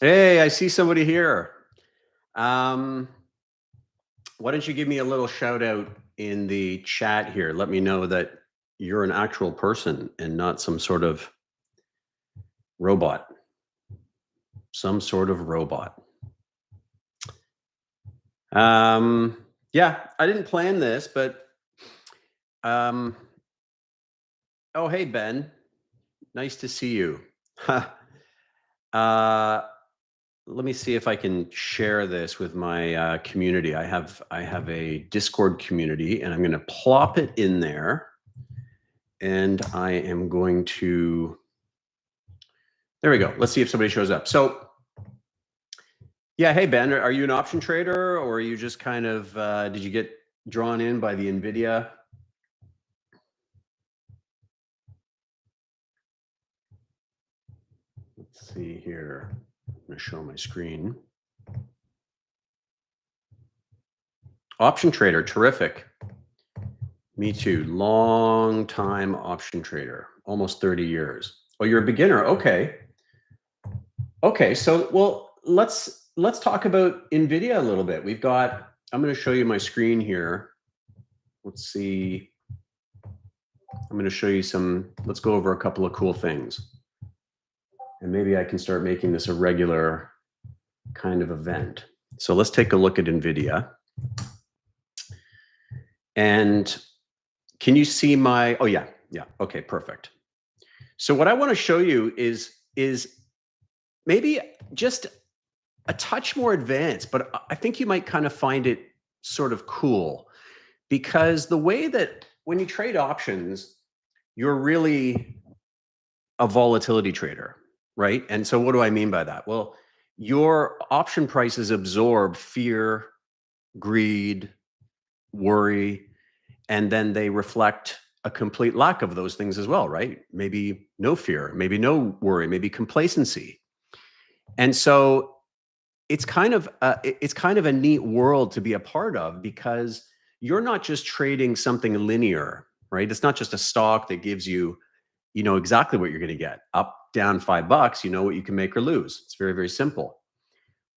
Hey, I see somebody here. Um, why don't you give me a little shout out in the chat here? Let me know that you're an actual person and not some sort of robot. Some sort of robot. Yeah, I didn't plan this, but oh, hey Ben, nice to see you. uh, let me see if I can share this with my community. I have a Discord community, and I'm going to plop it in there, and I am going to. There we go. Let's see if somebody shows up. So, yeah, hey Ben, are you an option trader, or are you just kind of? Did you get drawn in by the Nvidia? Let's see here. I'm going to show my screen. Option trader, terrific. Me too. Long time option trader, almost 30 years. Oh, you're a beginner. Okay. Okay. So, well, let's talk about Nvidia a little bit. We've got. I'm going to show you my screen here. Let's see. I'm going to show you some. Let's go over a couple of cool things, and maybe I can start making this a regular kind of event. So let's take a look at Nvidia. And can you see my, oh yeah, okay, perfect. So what I want to show you is maybe just a touch more advanced, but I think you might kind of find it sort of cool, because the way that when you trade options, you're really a volatility trader, right? And so what do I mean by that? Well, your option prices absorb fear, greed, worry, and then they reflect a complete lack of those things as well, right? Maybe no fear, maybe no worry, maybe complacency. And so it's kind of a neat world to be a part of, because you're not just trading something linear, right? It's not just a stock that gives you, exactly what you're going to get. Up, down $5, you know what you can make or lose. It's very, very simple.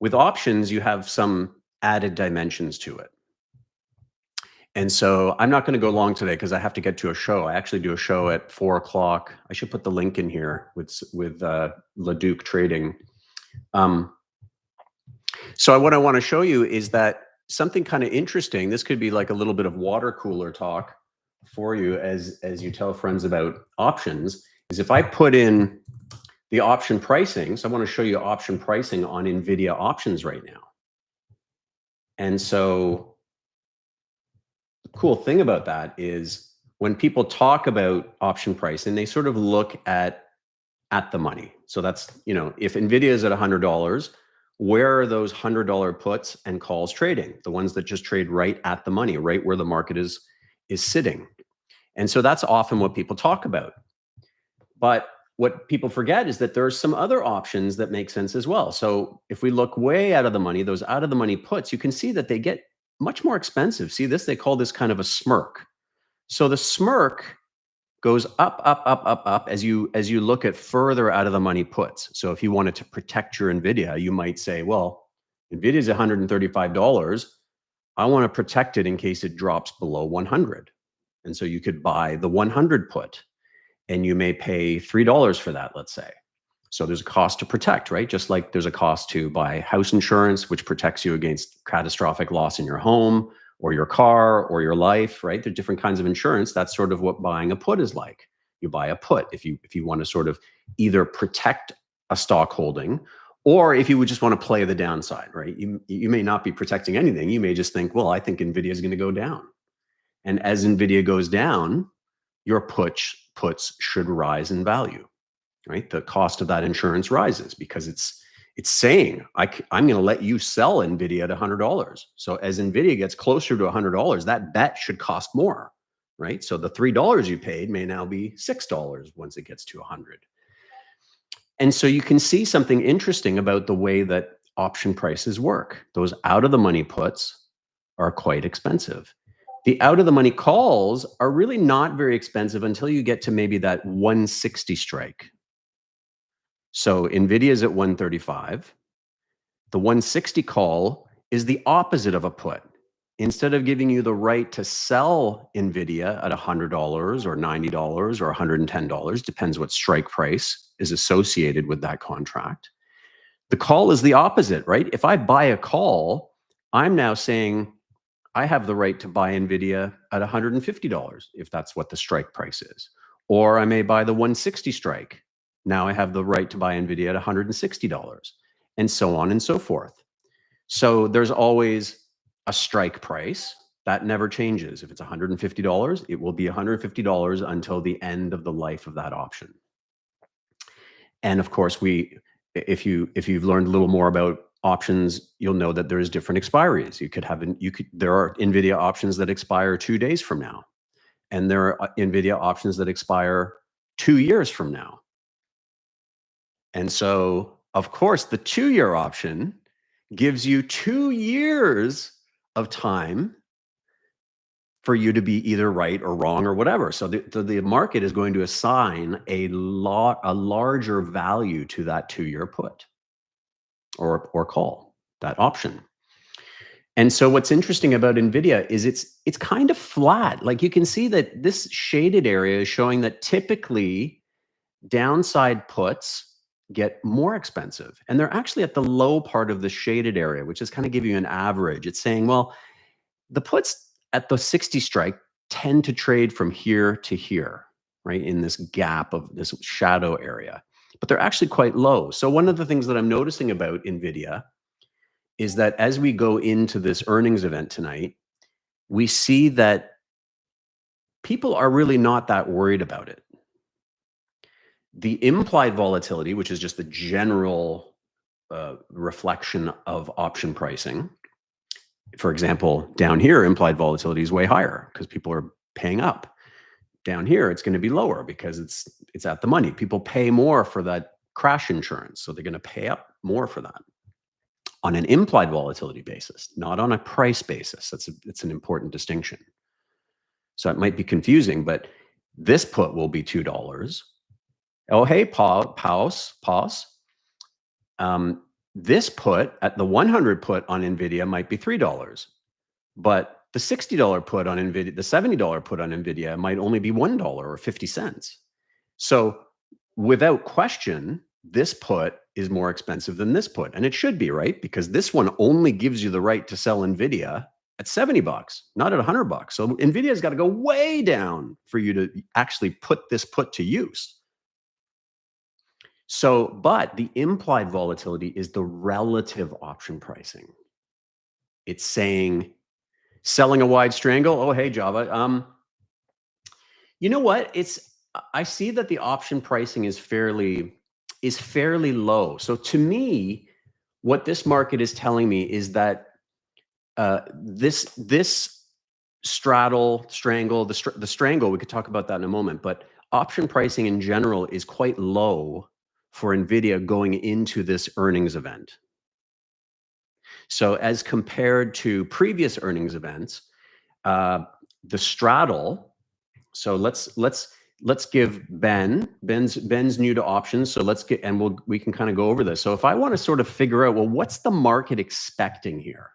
With options, you have some added dimensions to it. And so I'm not going to go long today because I have to get to a show. I actually do a show at 4 o'clock. I should put the link in here with Leduc Trading. So what I want to show you is that something kind of interesting. This could be like a little bit of water cooler talk for you as you tell friends about options. Is if I put in the option pricing. So I want to show you option pricing on Nvidia options right now. And so the cool thing about that is when people talk about option pricing, they sort of look at the money. So that's, if Nvidia is at $100, where are those $100 puts and calls trading? The ones that just trade right at the money, right where the market is sitting. And so that's often what people talk about. But what people forget is that there are some other options that make sense as well. So if we look way out of the money, those out of the money puts, you can see that they get much more expensive. See this? They call this kind of a smirk. So the smirk goes up, up, up, up, up as you look at further out of the money puts. So if you wanted to protect your Nvidia, you might say, well, Nvidia is $135. I want to protect it in case it drops below 100. And so you could buy the 100 put, and you may pay $3 for that, let's say. So there's a cost to protect, right? Just like there's a cost to buy house insurance, which protects you against catastrophic loss in your home or your car or your life, right? There are different kinds of insurance. That's sort of what buying a put is like. You buy a put if you want to sort of either protect a stock holding, or if you would just want to play the downside, right? You may not be protecting anything. You may just think, well, I think Nvidia is going to go down. And as Nvidia goes down, your puts should rise in value, right? The cost of that insurance rises because it's saying, I'm going to let you sell Nvidia at $100. So as Nvidia gets closer to $100, that bet should cost more, right? So the $3 you paid may now be $6 once it gets to 100. And so you can see something interesting about the way that option prices work. Those out of the money puts are quite expensive. The out of the money calls are really not very expensive until you get to maybe that 160 strike. So Nvidia is at 135. The 160 call is the opposite of a put. Instead of giving you the right to sell NVIDIA at $100 or $90 or $110, depends what strike price is associated with that contract. The call is the opposite, right? If I buy a call, I'm now saying I have the right to buy NVIDIA at $150 if that's what the strike price is. Or I may buy the 160 strike. Now I have the right to buy NVIDIA at $160, and so on and so forth. So there's always a strike price that never changes. If it's $150, it will be $150 until the end of the life of that option. And of course, if you've learned a little more about options, you'll know that there's different expiries. There are NVIDIA options that expire 2 days from now, and there are NVIDIA options that expire 2 years from now. And so, of course, the 2-year option gives you 2 years of time for you to be either right or wrong or whatever. So the market is going to assign a larger value to that 2-year put or call, that option. And so what's interesting about NVIDIA is it's kind of flat. Like you can see that this shaded area is showing that typically downside puts get more expensive. And they're actually at the low part of the shaded area, which is kind of giving you an average. It's saying, well, the puts at the 60 strike tend to trade from here to here, right? In this gap of this shadow area, but they're actually quite low. So one of the things that I'm noticing about NVIDIA is that as we go into this earnings event tonight, we see that people are really not that worried about it. The implied volatility, which is just the general reflection of option pricing. For example, down here, implied volatility is way higher because people are paying up. Down here, it's going to be lower because it's at the money. People pay more for that crash insurance, so they're going to pay up more for that on an implied volatility basis, not on a price basis. It's an important distinction. So it might be confusing, but this put will be $2. Oh, hey, pause. This put at the 100 put on NVIDIA might be $3, but the $60 put on NVIDIA, the $70 put on NVIDIA might only be $1 or 50 cents. So without question, this put is more expensive than this put. And it should be, right? Because this one only gives you the right to sell NVIDIA at $70, not at $100. So NVIDIA's got to go way down for you to actually put this put to use. So, but the implied volatility is the relative option pricing. It's saying selling a wide strangle. Oh, hey, Java. You know what? I see that the option pricing is fairly low. So to me, what this market is telling me is that this strangle, the strangle, we could talk about that in a moment, but option pricing in general is quite low for NVIDIA going into this earnings event. So as compared to previous earnings events, the straddle, so let's give Ben's new to options. So we can kind of go over this. So if I want to sort of figure out, well, what's the market expecting here?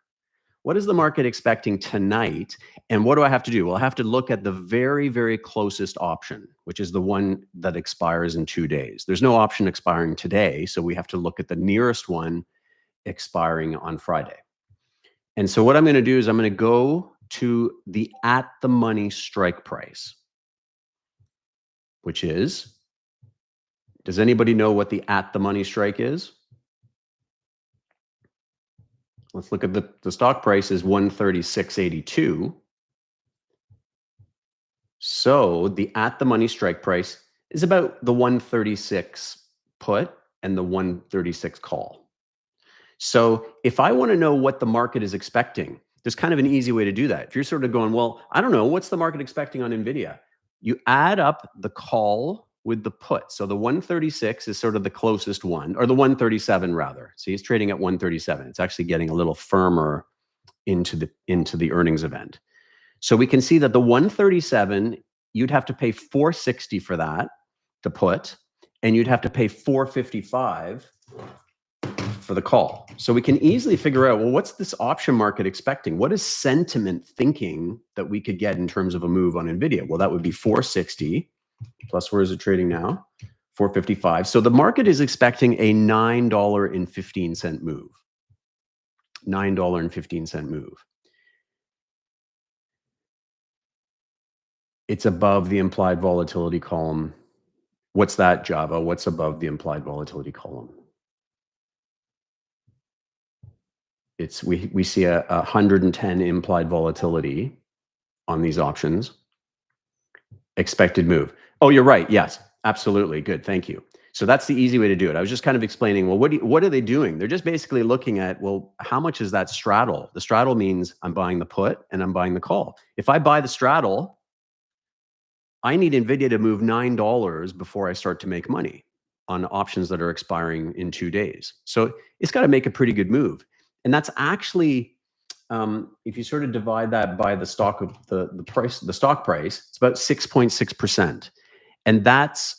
What is the market expecting tonight? And what do I have to do? Well, I have to look at the very, very closest option, which is the one that expires in 2 days. There's no option expiring today, so we have to look at the nearest one expiring on Friday. And so what I'm going to do is I'm going to go to the at the money strike price, which is, does anybody know what the at the money strike is? Let's look at the stock price is 136.82. So the at the money strike price is about the 136 put and the 136 call. So if I want to know what the market is expecting, there's kind of an easy way to do that. If you're sort of going, well, I don't know, what's the market expecting on NVIDIA? You add up the call with the put. So the 136 is sort of the closest one, or the 137 rather. See, it's trading at 137. It's actually getting a little firmer into the earnings event. So we can see that the 137, you'd have to pay 460 for that, the put, and you'd have to pay 455 for the call. So we can easily figure out, well, what's this option market expecting? What is sentiment thinking that we could get in terms of a move on NVIDIA? Well, that would be 460 plus, where is it trading now? 455. So the market is expecting a $9.15 move. $9.15 move. It's above the implied volatility column. What's that, Java? What's above the implied volatility column? It's we see a 110 implied volatility on these options. Expected move. Oh, you're right. Yes, absolutely. Good. Thank you. So that's the easy way to do it. I was just kind of explaining, well, what are they doing? They're just basically looking at, well, how much is that straddle? The straddle means I'm buying the put and I'm buying the call. If I buy the straddle, I need NVIDIA to move $9 before I start to make money on options that are expiring in 2 days. So it's got to make a pretty good move. And that's actually, if you sort of divide that by the stock of the price, the stock price, it's about 6.6%. And that's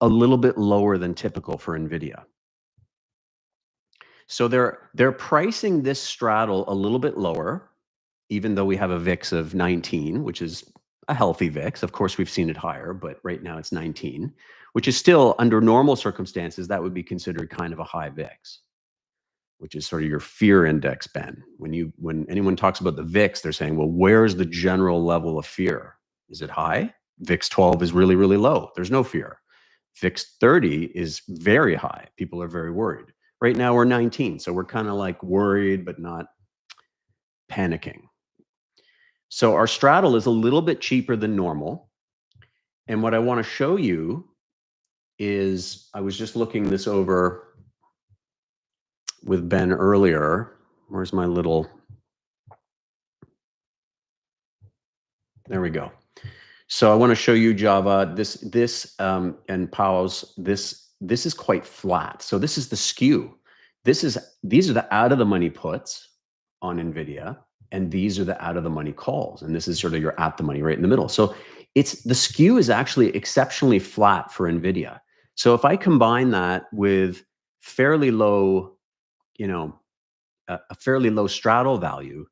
a little bit lower than typical for NVIDIA. So they're pricing this straddle a little bit lower, even though we have a VIX of 19, which is a healthy VIX. Of course, we've seen it higher, but right now it's 19, which is still, under normal circumstances, that would be considered kind of a high VIX, which is sort of your fear index, Ben. When anyone talks about the VIX, they're saying, well, where's the general level of fear? Is it high? VIX 12 is really, really low. There's no fear. VIX 30 is very high. People are very worried. Right now we're 19, so we're kind of like worried, but not panicking. So our straddle is a little bit cheaper than normal. And what I want to show you is, I was just looking this over with Ben earlier. Where's my little, there we go. So I want to show you, Java, and Powell's, this is quite flat. So this is the skew. These are the out of the money puts on NVIDIA, and these are the out of the money calls. And this is sort of your at the money right in the middle. So the skew is actually exceptionally flat for NVIDIA. So if I combine that with fairly low, a fairly low straddle value,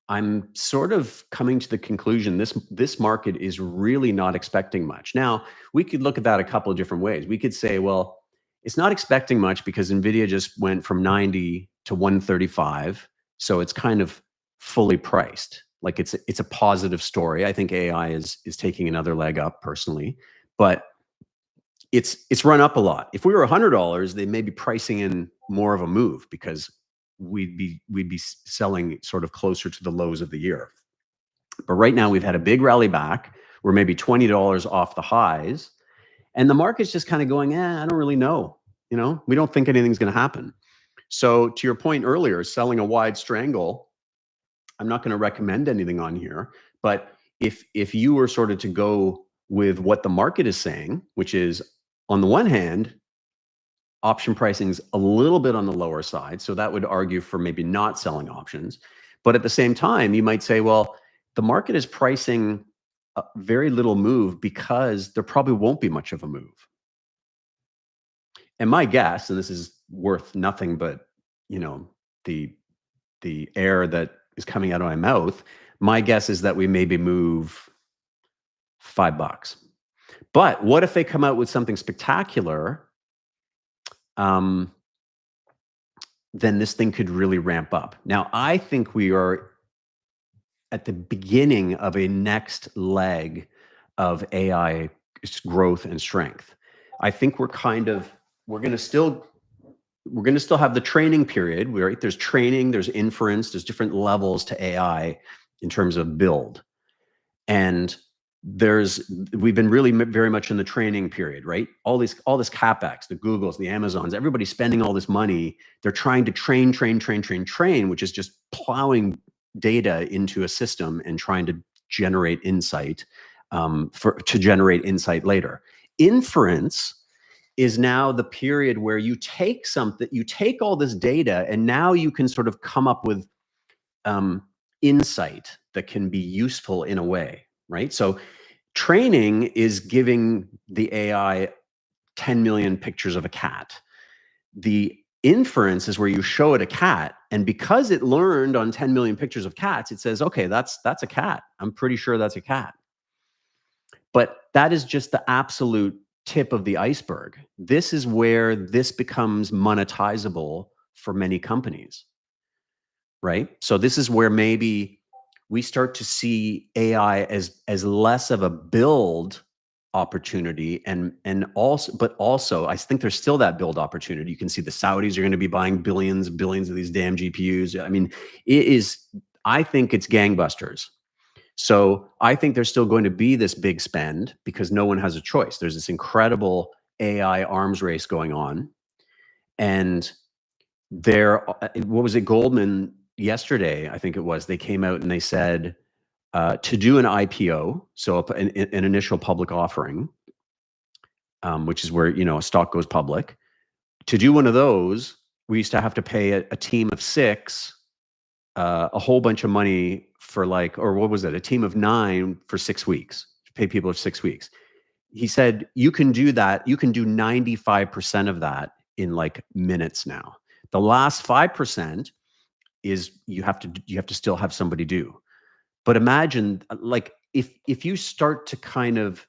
I'm sort of coming to the conclusion this market is really not expecting much. Now, we could look at that a couple of different ways. We could say, well, it's not expecting much because NVIDIA just went from 90 to 135. So it's kind of fully priced. Like it's a positive story. I think AI is taking another leg up personally, but it's run up a lot. If we were $100, they may be pricing in more of a move because we'd be selling sort of closer to the lows of the year. But right now we've had a big rally back. We're maybe $20 off the highs, and the market's just kind of going, I don't really know. We don't think anything's going to happen. So to your point earlier, selling a wide strangle, I'm not going to recommend anything on here, but if you were sort of to go with what the market is saying, which is, on the one hand, option pricing's a little bit on the lower side, so that would argue for maybe not selling options. But at the same time, you might say, well, the market is pricing a very little move because there probably won't be much of a move. And my guess, and this is worth nothing but, the air that is coming out of my mouth, my guess is that we maybe move $5. But what if they come out with something spectacular? Then this thing could really ramp up. Now, I think we are at the beginning of a next leg of AI growth and strength. I think we're going to still have the training period, right? There's training, there's inference, there's different levels to AI in terms of build. And we've been really very much in the training period, right? All this CapEx, the Googles, the Amazons, everybody's spending all this money. They're trying to train, which is just plowing data into a system and trying to generate insight to generate insight later. Inference is now the period where you take all this data, and now you can sort of come up with insight that can be useful in a way, right? So training is giving the AI 10 million pictures of a cat. The Inference is where you show it a cat, and because it learned on 10 million pictures of cats, it says, okay, that's a cat. I'm pretty sure that's a cat. But that is just the absolute tip of the iceberg. This is where this becomes monetizable for many companies, right? So this is where maybe we start to see AI as less of a build opportunity, and also I think there's still that build opportunity. You can see the Saudis are going to be buying billions of these damn GPUs. I mean, I think it's gangbusters. So I think there's still going to be this big spend because no one has a choice. There's this incredible AI arms race going on. And what was it, Goldman yesterday, I think it was, they came out and they said, to do an IPO, so an initial public offering, which is where, a stock goes public. To do one of those, we used to have to pay a team of 6 a whole bunch of money for a team of 9 for 6 weeks, pay people for 6 weeks. He said, you can do that. You can do 95% of that in like minutes now. The last 5% is you have to still have somebody do. But imagine, like, if you start to kind of,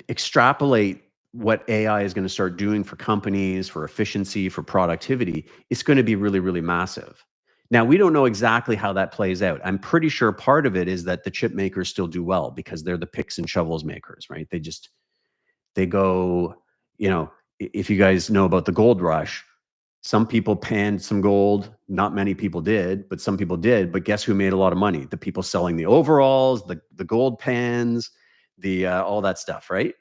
extrapolate what AI is going to start doing for companies, for efficiency, for productivity, it's going to be really, really massive. Now, we don't know exactly how that plays out. I'm pretty sure part of it is that the chip makers still do well because they're the picks and shovels makers, right? They go, if you guys know about the gold rush, some people panned some gold. Not many people did, but some people did. But guess who made a lot of money? The people selling the overalls, the gold pans, all that stuff, right?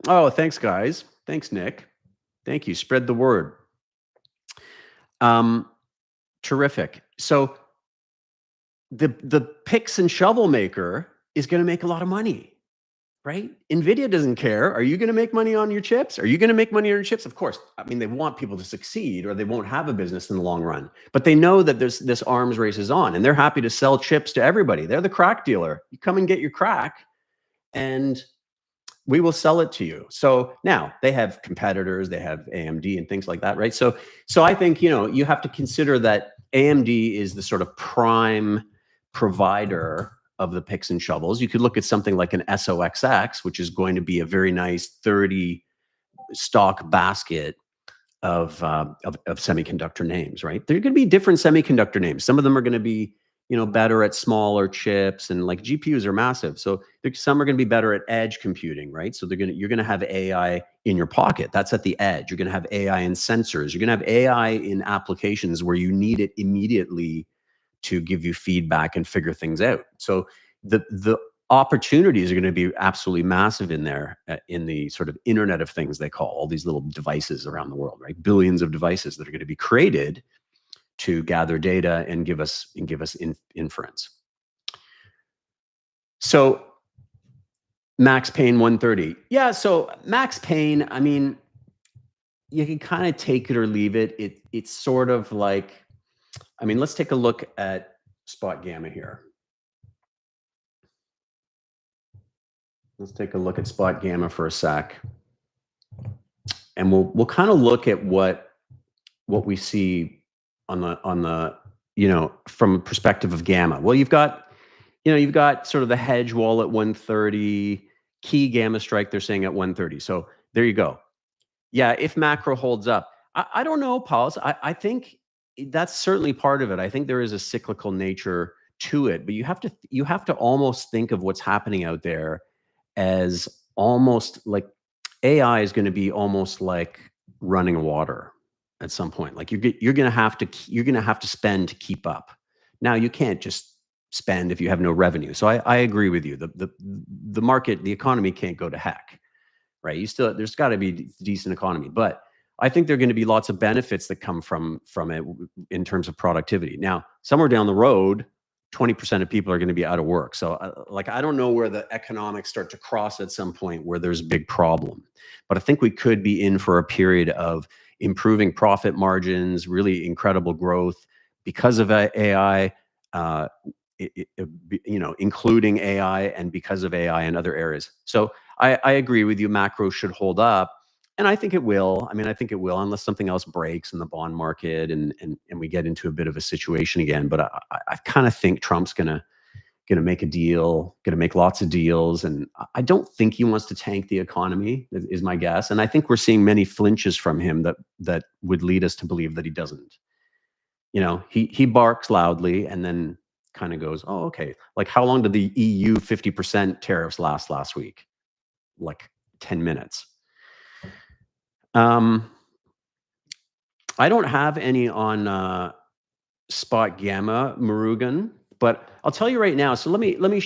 Oh, thanks, guys. Thanks, Nick. Thank you. Spread the word. Terrific. So the picks and shovel maker is going to make a lot of money, right? Nvidia doesn't care. Are you going to make money on your chips? Are you going to make money on your chips? Of course. I mean, they want people to succeed or they won't have a business in the long run. But they know that this arms race is on, and they're happy to sell chips to everybody. They're the crack dealer. You come and get your crack, and we will sell it to you. So now they have competitors, they have AMD and things like that, right? So I think, you have to consider that AMD is the sort of prime provider of the picks and shovels. You could look at something like an SOXL, which is going to be a very nice 30 stock basket of semiconductor names, right? There are going to be different semiconductor names. Some of them are going to be, better at smaller chips, and like GPUs are massive. So some are going to be better at edge computing, right? So you're going to have AI in your pocket. That's at the edge. You're going to have AI in sensors. You're going to have AI in applications where you need it immediately to give you feedback and figure things out. So the opportunities are going to be absolutely massive in there, in the sort of Internet of Things, they call all these little devices around the world, right? Billions of devices that are going to be created to gather data and give us inference. So Max Payne 130. Yeah, so Max Payne, I mean, you can kind of take it or leave it. It's sort of like, I mean, let's take a look at spot gamma here. Let's take a look at spot gamma for a sec. And we'll kind of look at what we see on the from a perspective of gamma. Well, you've got sort of the hedge wall at 130, key gamma strike, they're saying at 130. So there you go. Yeah, if macro holds up, I don't know, Paul. I think that's certainly part of it. I think there is a cyclical nature to it, but you have to almost think of what's happening out there as almost like AI is going to be almost like running water at some point. Like you're going to have to spend to keep up. Now you can't just spend if you have no revenue. So I agree with you. The market, the economy can't go to heck, right? There's got to be decent economy, but I think there are going to be lots of benefits that come from it in terms of productivity. Now, somewhere down the road, 20% of people are going to be out of work. So I don't know where the economics start to cross at some point where there's a big problem, but I think we could be in for a period of improving profit margins, really incredible growth because of AI, including AI, and because of AI in other areas. So I agree with you. Macro should hold up. And I think it will. I mean, I think it will, unless something else breaks in the bond market and we get into a bit of a situation again. But I kind of think Trump's gonna make a deal, gonna make lots of deals, and I don't think he wants to tank the economy. Is my guess, and I think we're seeing many flinches from him that would lead us to believe that he doesn't. You know, he barks loudly and then kind of goes, "Oh, okay." Like, how long did the EU 50% tariffs last week? Like 10 minutes. I don't have any on spot gamma, Murugan, but I'll tell you right now. So let me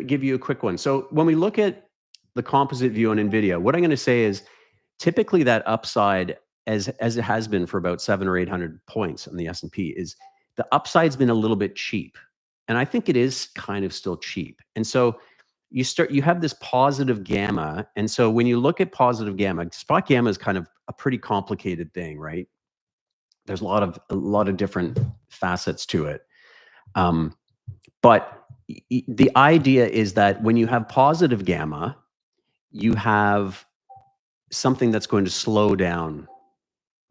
give you a quick one. So when we look at the composite view on Nvidia, what I'm going to say is typically that upside, as it has been for about 700 or 800 points on the S&P, is the upside's been a little bit cheap, and I think it is kind of still cheap. And so you have this positive gamma, and so when you look at positive gamma, spot gamma is kind of a pretty complicated thing, right? There's a lot of different facets to it. But the idea is that when you have positive gamma, you have something that's going to slow down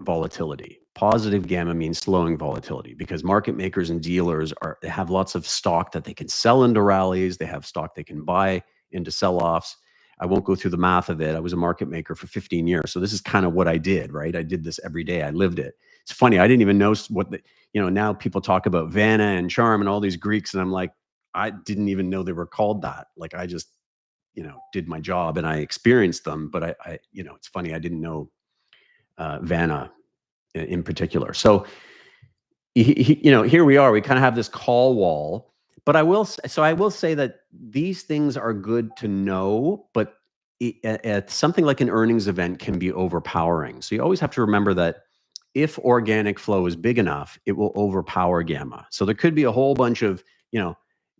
volatility. Positive gamma means slowing volatility because market makers and dealers they have lots of stock that they can sell into rallies. They have stock they can buy into sell-offs. I won't go through the math of it. I was a market maker for 15 years. So this is kind of what I did, right? I did this every day. I lived it. It's funny. I didn't even know now people talk about Vanna and Charm and all these Greeks. And I'm like, I didn't even know they were called that. Like, I just, did my job and I experienced them. But I it's funny. I didn't know Vanna in particular. So, here we are. We kind of have this call wall. But I will say that these things are good to know, but something like an earnings event can be overpowering. So you always have to remember that if organic flow is big enough, it will overpower gamma. So there could be a whole bunch of,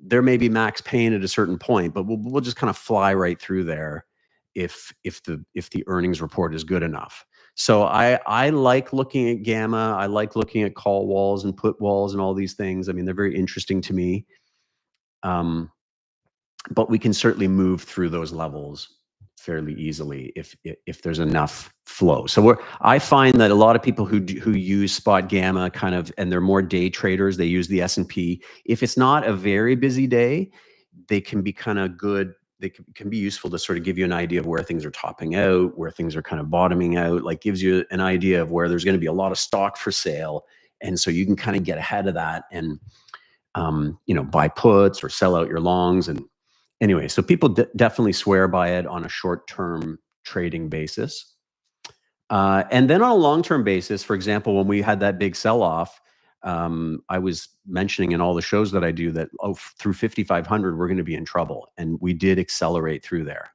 there may be max pain at a certain point, but we'll just kind of fly right through there if the earnings report is good enough. So I like looking at gamma. I like looking at call walls and put walls and all these things. I mean, they're very interesting to me. But we can certainly move through those levels fairly easily if there's enough flow. So I find that a lot of people who use spot gamma and they're more day traders, they use the S&P. If it's not a very busy day, they can be kind of good. They can be useful to sort of give you an idea of where things are topping out, where things are kind of bottoming out, like gives you an idea of where there's going to be a lot of stock for sale. And so you can kind of get ahead of that and, buy puts or sell out your longs. And anyway, so people definitely swear by it on a short-term trading basis. And then on a long-term basis, for example, when we had that big sell-off, I was mentioning in all the shows that I do that through 5,500, we're going to be in trouble. And we did accelerate through there.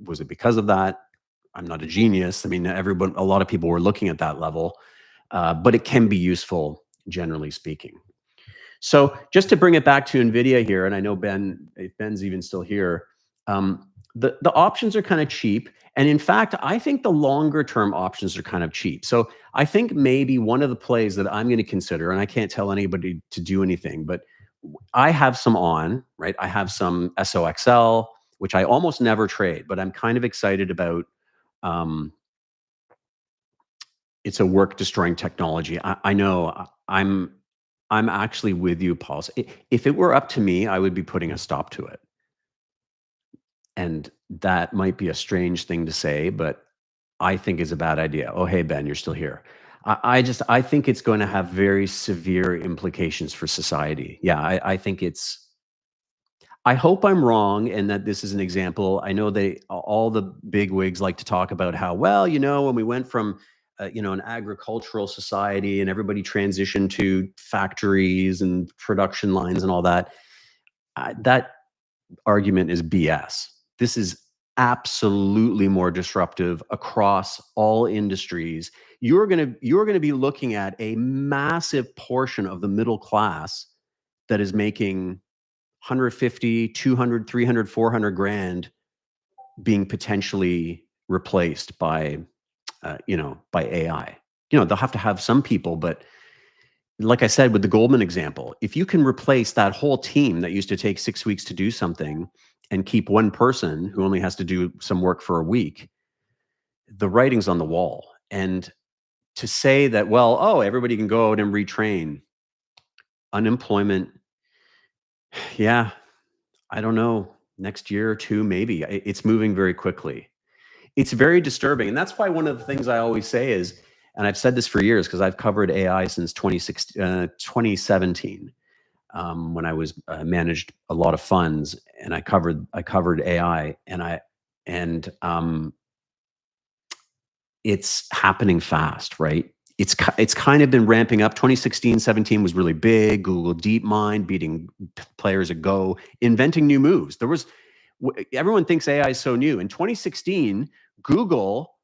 Was it because of that? I'm not a genius. I mean, a lot of people were looking at that level, but it can be useful, generally speaking. So just to bring it back to Nvidia here, and I know if Ben's even still here, the options are kind of cheap. And in fact, I think the longer term options are kind of cheap. So I think maybe one of the plays that I'm going to consider, and I can't tell anybody to do anything, but I have some on, right? I have some SOXL, which I almost never trade, but I'm kind of excited about. It's a work destroying technology. I know I'm actually with you, Paul. If it were up to me, I would be putting a stop to it. And that might be a strange thing to say, but I think is a bad idea. Oh, hey, Ben, you're still here. I think it's going to have very severe implications for society. Yeah, I think I hope I'm wrong and that this is an example. I know all the big wigs like to talk about how, well, when we went from an agricultural society and everybody transitioned to factories and production lines and all that, that argument is BS. This is absolutely more disruptive across all industries. You're going to be looking at a massive portion of the middle class that is making 150, 200, 300, 400 grand being potentially replaced by AI. They'll have to have some people, but like I said, with the Goldman example, if you can replace that whole team that used to take 6 weeks to do something and keep one person who only has to do some work for a week, the writing's on the wall. And to say that, well, oh, everybody can go out and retrain, unemployment, yeah, I don't know, next year or two, maybe. It's moving very quickly. It's very disturbing. And that's why one of the things I always say is, and I've said this for years because I've covered AI since 2017, when I was managed a lot of funds, and I covered AI, and it's happening fast, right? It's kind of been ramping up. 2016, 17 was really big. Google DeepMind beating players at Go, inventing new moves. Everyone thinks AI is so new. In 2016, Google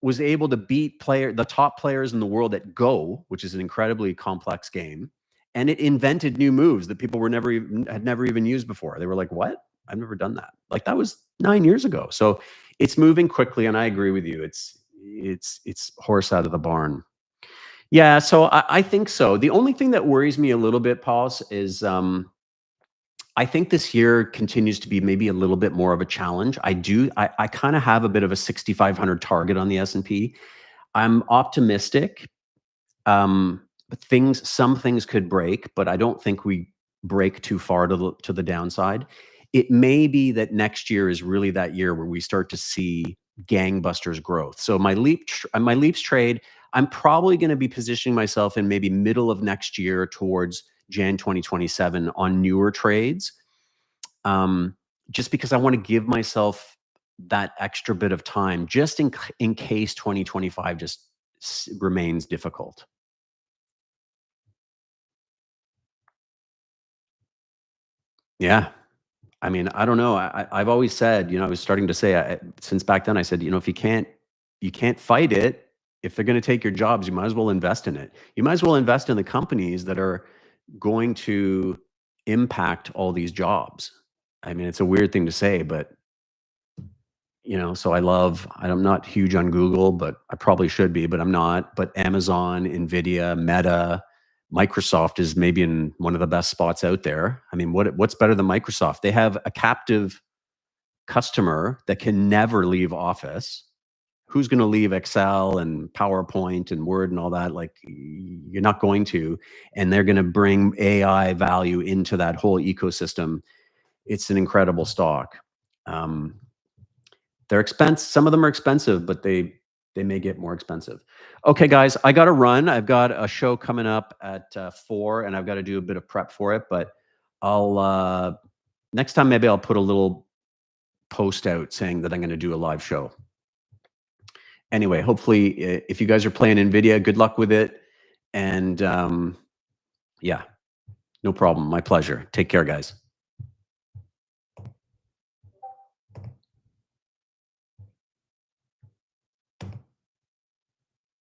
was able to beat the top players in the world at Go, which is an incredibly complex game, and it invented new moves that people had never even used before. They were like, "What? I've never done that." Like, that was 9 years ago. So it's moving quickly, and I agree with you. It's horse out of the barn. Yeah, so I think so. The only thing that worries me a little bit, Paul, is I think this year continues to be maybe a little bit more of a challenge. I kind of have a bit of a 6,500 target on the S&P. I'm optimistic. Some things could break, but I don't think we break too far to the downside. It may be that next year is really that year where we start to see gangbusters growth. So my leaps trade, I'm probably going to be positioning myself in maybe middle of next year towards Jan 2027 on newer trades, just because I want to give myself that extra bit of time, just in case 2025 just remains difficult. Yeah. I mean, I don't know. I've always said, I was starting to say, since back then, I said, if you can't fight it. If they're going to take your jobs, you might as well invest in it. You might as well invest in the companies that are going to impact all these jobs. I mean, it's a weird thing to say, but so I'm not huge on Google, but I probably should be, but I'm not. But Amazon, Nvidia, Meta, Microsoft is maybe in one of the best spots out there. I mean, what's better than Microsoft? They have a captive customer that can never leave Office. Who's going to leave Excel and PowerPoint and Word and all that? Like, you're not going to. And they're going to bring AI value into that whole ecosystem. It's an incredible stock. They're expensive. Some of them are expensive, but they may get more expensive. Okay, guys, I got to run. I've got a show coming up at 4, and I've got to do a bit of prep for it. But I'll next time maybe I'll put a little post out saying that I'm going to do a live show. Anyway, hopefully, if you guys are playing NVIDIA, good luck with it. And yeah, no problem. My pleasure. Take care, guys.